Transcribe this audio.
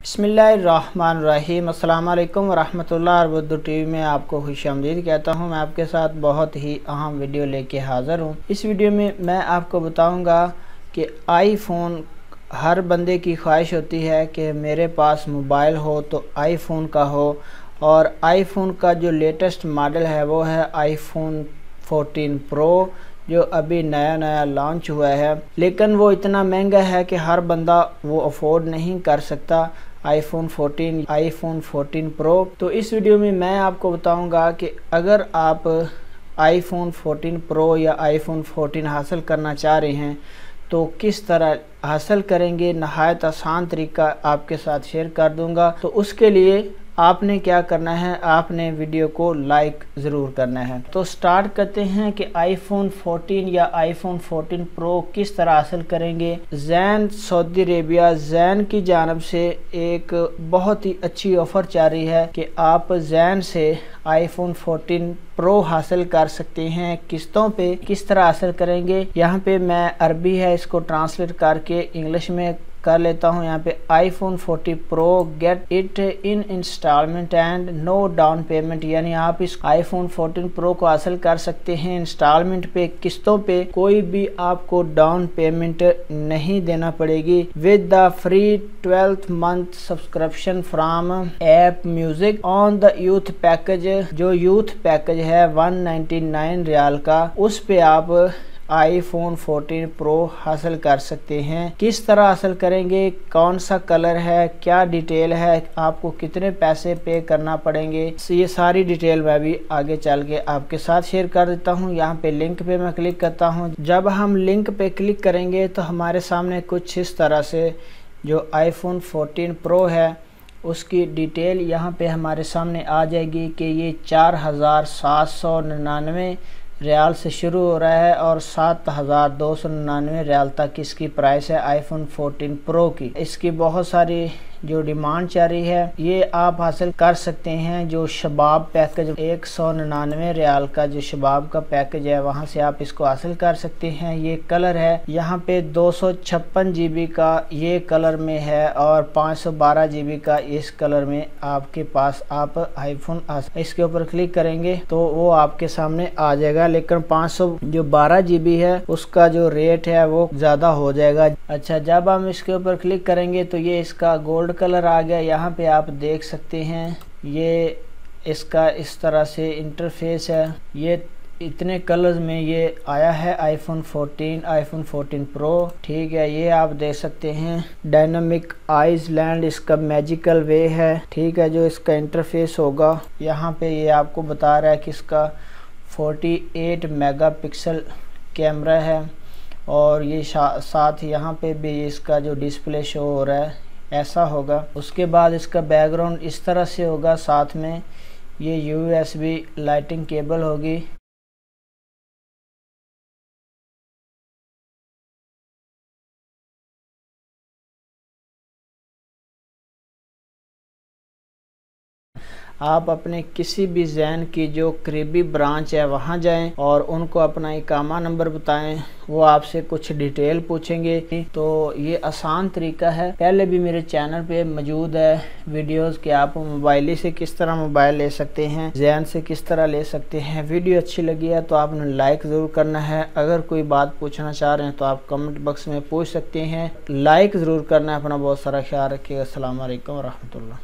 बिस्मिल्लाहिर्रहमानिर्रहीम। अस्सलाम वालेकुम वरहमतुल्लाहि वबरकातुहू। टीवी में आपको खुशामदीद कहता हूँ। मैं आपके साथ बहुत ही अहम वीडियो लेके हाज़िर हूँ। इस वीडियो में मैं आपको बताऊँगा कि आईफ़ोन, हर बंदे की ख्वाहिश होती है कि मेरे पास मोबाइल हो तो आईफ़ोन का हो, और आईफ़ोन का जो लेटेस्ट मॉडल है वो है आईफ़ोन 14 प्रो, जो अभी नया लॉन्च हुआ है। लेकिन वो इतना महंगा है कि हर बंदा वो अफोर्ड नहीं कर सकता आईफ़ोन 14 प्रो। तो इस वीडियो में मैं आपको बताऊंगा कि अगर आप आईफ़ोन 14 प्रो या आईफ़ोन 14 हासिल करना चाह रहे हैं तो किस तरह हासिल करेंगे, नहायत आसान तरीका आपके साथ शेयर कर दूंगा। तो उसके लिए आपने क्या करना है, आपने वीडियो को लाइक ज़रूर करना है। तो स्टार्ट करते हैं कि आईफ़ोन 14 या आईफ़ोन 14 प्रो किस तरह हासिल करेंगे। ज़ैन सऊदी अरेबिया ज़ैन की जानब से एक बहुत ही अच्छी ऑफ़र चल रही है कि आप ज़ैन से आईफ़ोन 14 प्रो हासिल कर सकते हैं किस्तों पे। किस तरह हासिल करेंगे, यहाँ पे मैं अरबी है इसको ट्रांसलेट करके इंग्लिश में कर लेता हूँ। यहाँ पे iPhone 14 pro get it in installment and no down payment, यानी आप इस आईफ़ोन 14 प्रो को हासिल कर सकते हैं इंस्टॉलमेंट पे, किस्तों पे। कोई भी आपको डाउन पेमेंट नहीं देना पड़ेगी, with the free 12th month subscription from app music on the youth package. जो यूथ पैकेज है 199 रियाल का, उस पे आप आईफ़ोन 14 प्रो हासिल कर सकते हैं। किस तरह हासिल करेंगे, कौन सा कलर है, क्या डिटेल है, आपको कितने पैसे पे करना पड़ेंगे, ये सारी डिटेल मैं भी आगे चल के आपके साथ शेयर कर देता हूँ। यहाँ पे लिंक पे मैं क्लिक करता हूँ। जब हम लिंक पे क्लिक करेंगे तो हमारे सामने कुछ इस तरह से जो आईफ़ोन 14 प्रो है उसकी डिटेल यहाँ पे हमारे सामने आ जाएगी कि ये 4799 रियाल से शुरू हो रहा है और 7299 रियाल तक इसकी प्राइस है आईफ़ोन 14 प्रो की। इसकी बहुत सारी जो डिमांड चल रही है, ये आप हासिल कर सकते हैं। जो शबाब पैकेज 199 रियाल का जो शबाब का पैकेज है, वहां से आप इसको हासिल कर सकते हैं। ये कलर है यहाँ पे 256 GB का ये कलर में है और 512 GB का इस कलर में आपके पास आप आईफोन इसके ऊपर क्लिक करेंगे तो वो आपके सामने आ जाएगा। लेकिन 512 GB है उसका जो रेट है वो ज्यादा हो जाएगा। अच्छा, जब हम इसके ऊपर क्लिक करेंगे तो ये इसका गोल्ड कलर आ गया। यहाँ पे आप देख सकते हैं ये इसका इस तरह से इंटरफेस है। ये इतने कलर्स में ये आया है आईफ़ोन 14 प्रो, ठीक है। ये आप देख सकते हैं डायनामिक आइसलैंड इसका मैजिकल वे है, ठीक है। जो इसका इंटरफेस होगा यहाँ पे ये आपको बता रहा है कि इसका 48 मेगापिक्सल कैमरा है और ये साथ यहाँ पे भी इसका जो डिस्प्ले शो हो रहा है ऐसा होगा। उसके बाद इसका बैकग्राउंड इस तरह से होगा, साथ में ये USB लाइटिंग केबल होगी। आप अपने किसी भी ज़ैन की जो करीबी ब्रांच है वहां जाएं और उनको अपना इकामा नंबर बताएं, वो आपसे कुछ डिटेल पूछेंगे। तो ये आसान तरीका है, पहले भी मेरे चैनल पे मौजूद है वीडियोस कि आप मोबाइल से किस तरह मोबाइल ले सकते हैं, ज़ैन से किस तरह ले सकते हैं। वीडियो अच्छी लगी है तो आपने लाइक ज़रूर करना है। अगर कोई बात पूछना चाह रहे हैं तो आप कमेंट बॉक्स में पूछ सकते हैं। लाइक ज़रूर करना है। अपना बहुत सारा ख्याल रखिएगा। अस्सलाम वालेकुम रहमतुल्लाह।